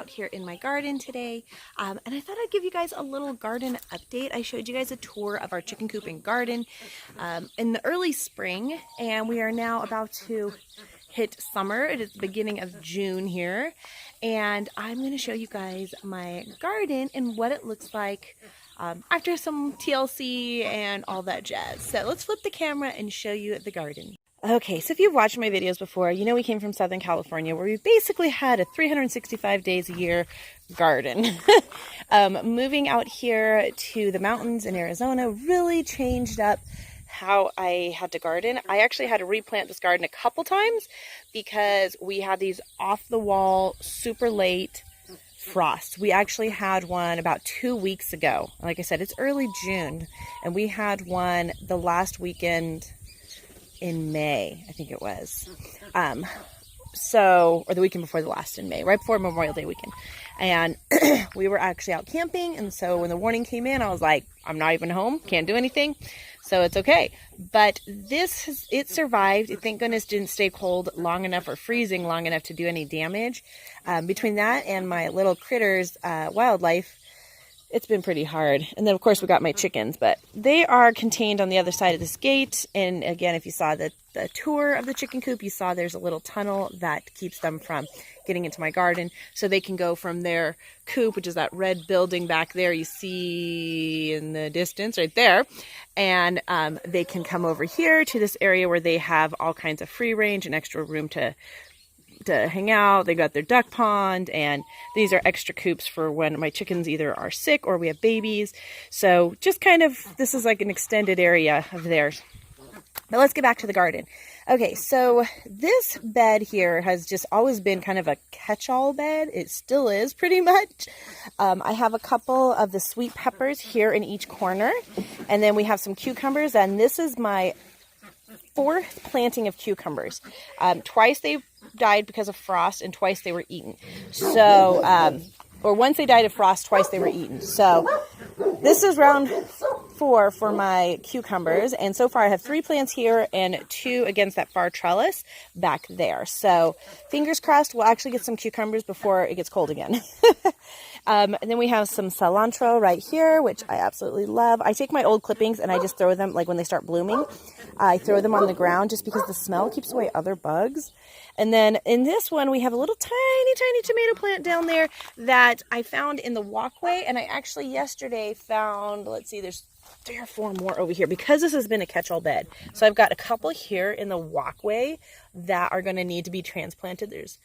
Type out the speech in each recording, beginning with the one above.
out here in my garden today, and I thought I'd give you guys a little garden update. I showed you guys a tour of our chicken coop and garden in the early spring, and we are now about to hit summer. It is the beginning of June here, and I'm going to show you guys my garden and what it looks like after some TLC and all that jazz. So let's flip the camera and show you the garden. Okay, so if you've watched my videos before, you know we came from Southern California where we basically had a 365 days a year garden. Moving out here to the mountains in Arizona really changed up how I had to garden. I actually had to replant this garden a couple times because we had these off-the-wall, super late frosts. We actually had one about 2 weeks ago. Like I said, it's early June, and we had one the last weekend in May, I think it was. Or the weekend before the last in May, right before Memorial Day weekend. And we were actually out camping, and so when the warning came in, I was like, I'm not even home, can't do anything, so it's okay. But it survived. Thank goodness didn't stay cold long enough or freezing long enough to do any damage. Between that and my little critters, wildlife, it's been pretty hard. And then of course we got my chickens, but they are contained on the other side of this gate. And again, if you saw the tour of the chicken coop, you saw there's a little tunnel that keeps them from getting into my garden. So they can go from their coop, which is that red building back there you see in the distance right there. And they can come over here to this area where they have all kinds of free range and extra room to hang out. They got their duck pond, and these are extra coops for when my chickens either are sick or we have babies. So just kind of, this is like an extended area of theirs. But let's get back to the garden. Okay, so this bed here has just always been kind of a catch-all bed. It still is pretty much. I have a couple of the sweet peppers here in each corner, and then we have some cucumbers, and this is my fourth planting of cucumbers. Twice they died because of frost, and twice they were eaten. So, or once they died of frost, twice they were eaten. So this is round 4 for my cucumbers, and so far I have 3 plants here and 2 against that far trellis back there. So fingers crossed we'll actually get some cucumbers before it gets cold again. And then we have some cilantro right here, which I absolutely love. I take my old clippings and I just throw them, like when they start blooming, I throw them on the ground just because the smell keeps away other bugs. And then in this one, we have a little tiny tomato plant down there that I found in the walkway. And I actually yesterday found, let's see, there's 3 or 4 more over here because this has been a catch-all bed. So I've got a couple here in the walkway that are going to need to be transplanted. There's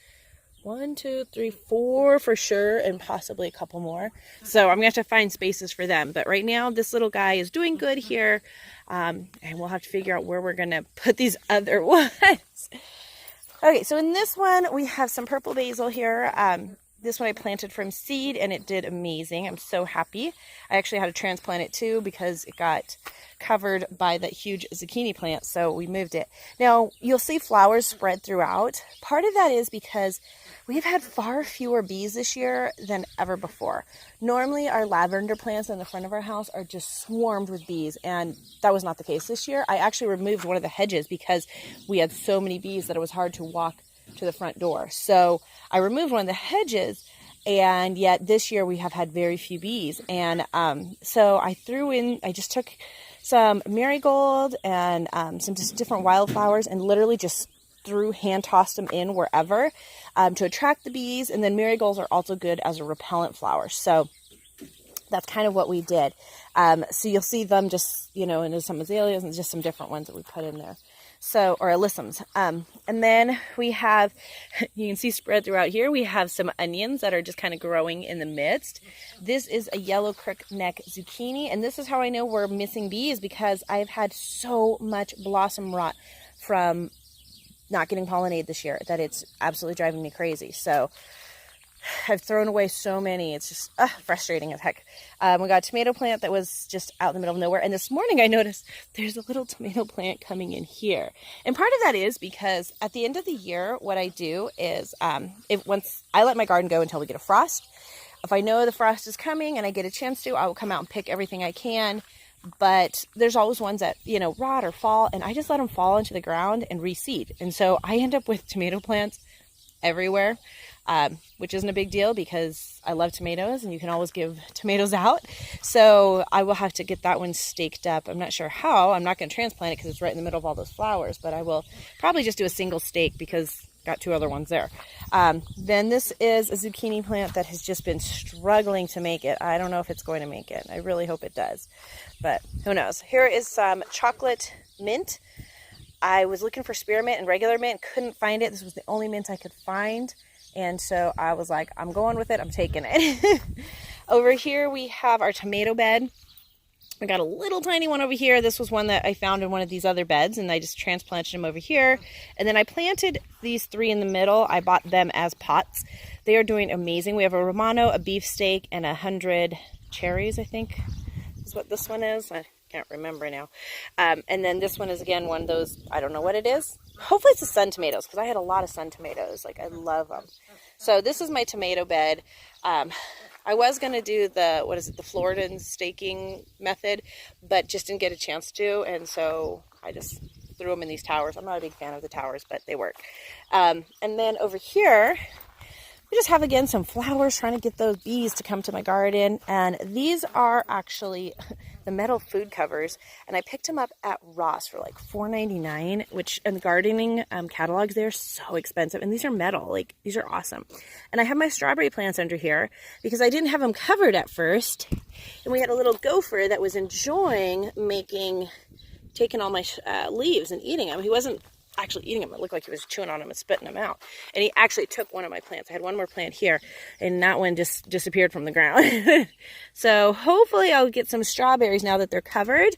1, 2, 3, 4 for sure, and possibly a couple more. So I'm going to have to find spaces for them. But right now, this little guy is doing good here. And we'll have to figure out where we're going to put these other ones. Okay, so in this one, we have some purple basil here. This one I planted from seed, and it did amazing. I'm so happy. I actually had to transplant it too because it got covered by that huge zucchini plant, so we moved it. Now, you'll see flowers spread throughout. Part of that is because we've had far fewer bees this year than ever before. Normally, our lavender plants in the front of our house are just swarmed with bees, and that was not the case this year. I actually removed one of the hedges because we had so many bees that it was hard to walk to the front door. So I removed one of the hedges, and yet this year we have had very few bees. And so I just took some marigold and some just different wildflowers and literally just hand tossed them in wherever to attract the bees. And then marigolds are also good as a repellent flower. So that's kind of what we did. So you'll see them just, into some azaleas and just some different ones that we put in there. So, or alyssums. And then we have, you can see spread throughout here, we have some onions that are just kind of growing in the midst. This is a yellow crookneck zucchini, and this is how I know we're missing bees because I've had so much blossom rot from not getting pollinated this year that it's absolutely driving me crazy. So I've thrown away so many. It's just frustrating as heck. We got a tomato plant that was just out in the middle of nowhere. And this morning I noticed there's a little tomato plant coming in here. And part of that is because at the end of the year, what I do is once I let my garden go until we get a frost. If I know the frost is coming and I get a chance to, I will come out and pick everything I can. But there's always ones that, rot or fall. And I just let them fall into the ground and reseed. And so I end up with tomato plants everywhere. which isn't a big deal because I love tomatoes and you can always give tomatoes out. So I will have to get that one staked up. I'm not sure how. I'm not going to transplant it because it's right in the middle of all those flowers, but I will probably just do a single stake because got 2 other ones there. Then this is a zucchini plant that has just been struggling to make it. I don't know if it's going to make it. I really hope it does, but who knows. Here is some chocolate mint. I was looking for spearmint and regular mint, couldn't find it. This was the only mint I could find. And so I was like, I'm going with it. I'm taking it. Over here, we have our tomato bed. I got a little tiny one over here. This was one that I found in one of these other beds, and I just transplanted them over here. And then I planted these 3 in the middle. I bought them as pots. They are doing amazing. We have a Romano, a beefsteak, and 100 cherries, I think is what this one is. I can't remember now. And then this one is, again, one of those, I don't know what it is. Hopefully it's the sun tomatoes, because I had a lot of sun tomatoes. Like, I love them. So this is my tomato bed. I was going to do the, the Floridan staking method, but just didn't get a chance to, and so I just threw them in these towers. I'm not a big fan of the towers, but they work. And then over here, we just have, again, some flowers, trying to get those bees to come to my garden. And these are actually the metal food covers. And I picked them up at Ross for like $4.99, which in the gardening catalogs, they're so expensive. And these are metal. Like, these are awesome. And I have my strawberry plants under here because I didn't have them covered at first. And we had a little gopher that was enjoying taking all my leaves and eating them. He wasn't actually eating them. It looked like he was chewing on them and spitting them out. And he actually took one of my plants. I had one more plant here, and that one just disappeared from the ground. So hopefully I'll get some strawberries now that they're covered.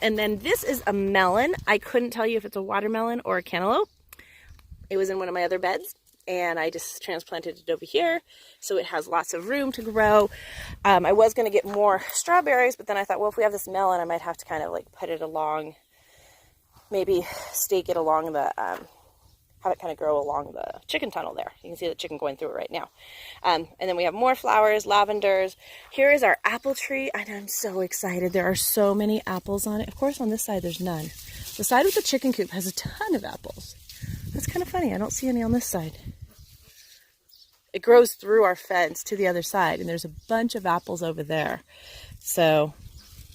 And then this is a melon. I couldn't tell you if it's a watermelon or a cantaloupe. It was in one of my other beds, and I just transplanted it over here, so it has lots of room to grow. I was going to get more strawberries, but then I thought, well, if we have this melon, I might have to kind of like put it along, maybe stake it along the, have it kind of grow along the chicken tunnel there. You can see the chicken going through it right now. And then we have more flowers, lavenders. Here is our apple tree, and I'm so excited. There are so many apples on it. Of course, on this side, there's none. The side with the chicken coop has a ton of apples. That's kind of funny. I don't see any on this side. It grows through our fence to the other side, and there's a bunch of apples over there. So,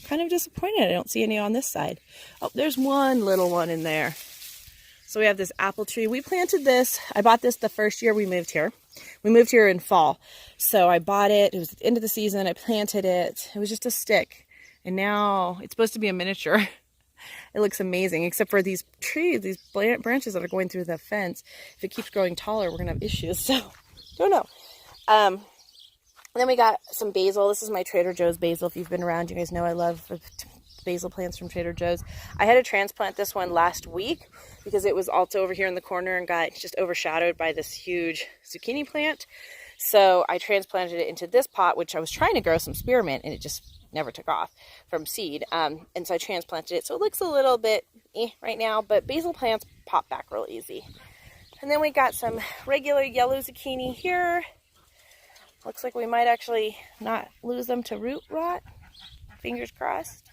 kind of disappointed I don't see any on this side. Oh, there's one little one in there. So we have this apple tree. We planted this. I bought this the first year we moved here. We moved here in fall. So I bought it. It was at the end of the season. I planted it. It was just a stick. And now it's supposed to be a miniature. It looks amazing, except for these trees, these branches that are going through the fence. If it keeps growing taller, we're going to have issues. So, don't know. And then we got some basil. This is my Trader Joe's basil. If you've been around, you guys know I love basil plants from Trader Joe's. I had to transplant this one last week because it was also over here in the corner and got just overshadowed by this huge zucchini plant. So I transplanted it into this pot, which I was trying to grow some spearmint, and it just never took off from seed. And so I transplanted it. So it looks a little bit right now, but basil plants pop back real easy. And then we got some regular yellow zucchini here. Looks like we might actually not lose them to root rot. Fingers crossed.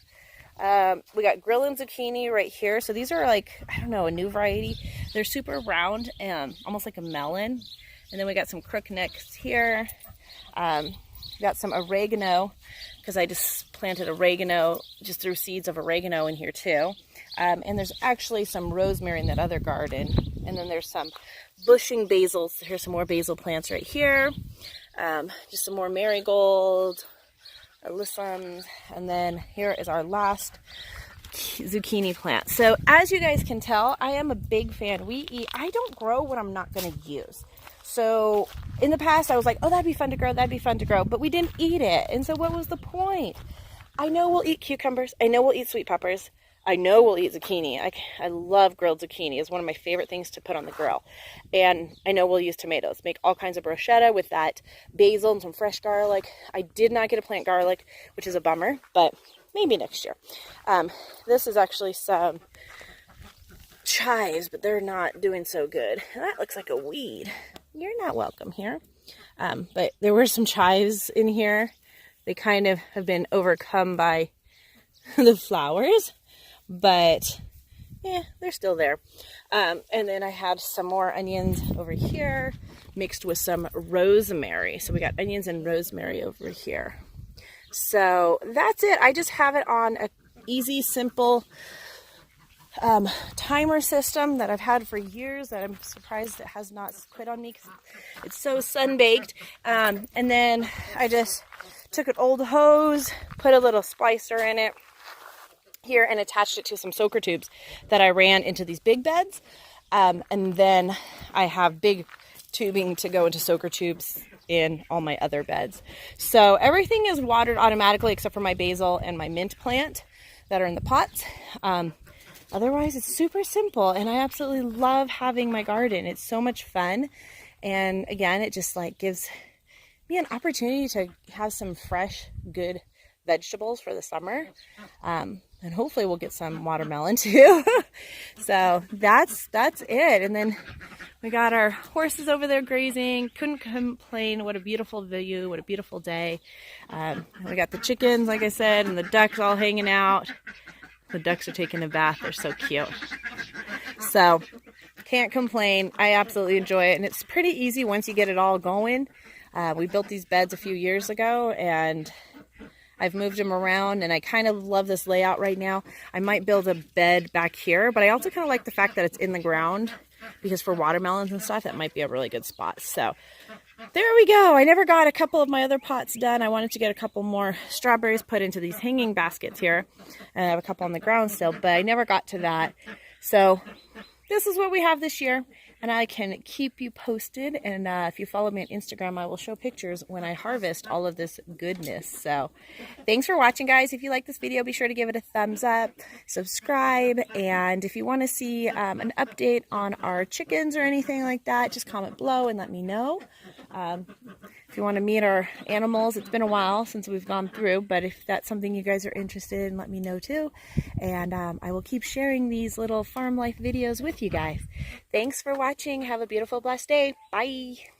We got grilling zucchini right here. So these are like, I don't know, a new variety. They're super round and almost like a melon. And then we got some crook necks here. Got some oregano because I just planted oregano, just threw seeds of oregano in here too. And there's actually some rosemary in that other garden. And then there's some bushing basils. Here's some more basil plants right here. Just some more marigold, alyssums, and then here is our last zucchini plant. So as you guys can tell, I am a big fan. I don't grow what I'm not going to use. So in the past, I was like, oh, that'd be fun to grow, but we didn't eat it. And so what was the point? I know we'll eat cucumbers. I know we'll eat sweet peppers. I know we'll eat zucchini. I love grilled zucchini. It's one of my favorite things to put on the grill. And I know we'll use tomatoes. Make all kinds of bruschetta with that basil and some fresh garlic. I did not get to plant garlic, which is a bummer, but maybe next year. This is actually some chives, but they're not doing so good. That looks like a weed. You're not welcome here. But there were some chives in here. They kind of have been overcome by the flowers. But yeah, they're still there. And then I have some more onions over here. mixed with some rosemary. So we got onions and rosemary over here. So that's it. I just have it on a easy, simple timer system that I've had for years that I'm surprised it has not quit on me because it's so sun-baked. And then I just took an old hose, put a little splicer in it here, and attached it to some soaker tubes that I ran into these big beds. And then I have big tubing to go into soaker tubes in all my other beds. So everything is watered automatically except for my basil and my mint plant that are in the pots. Otherwise, it's super simple, and I absolutely love having my garden. It's so much fun, and again, it just like gives me an opportunity to have some fresh, good vegetables for the summer, and hopefully we'll get some watermelon too. So that's it. And then we got our horses over there grazing. Couldn't complain. What a beautiful view. What a beautiful day. We got the chickens, like I said, and the ducks all hanging out. The ducks are taking a bath. They're so cute. So can't complain. I absolutely enjoy it. And it's pretty easy once you get it all going. We built these beds a few years ago, and I've moved them around, and I kind of love this layout right now. I might build a bed back here, but I also kind of like the fact that it's in the ground, because for watermelons and stuff, that might be a really good spot. So there we go. I never got a couple of my other pots done. I wanted to get a couple more strawberries put into these hanging baskets here. And I have a couple on the ground still, but I never got to that. So this is what we have this year, and I can keep you posted. And if you follow me on Instagram, I will show pictures when I harvest all of this goodness. So thanks for watching, guys. If you like this video, be sure to give it a thumbs up, subscribe, and if you want to see an update on our chickens or anything like that, just comment below and let me know. If you want to meet our animals, it's been a while since we've gone through, but if that's something you guys are interested in, let me know too. And I will keep sharing these little farm life videos with you guys. Thanks for watching. Have a beautiful, blessed day. Bye.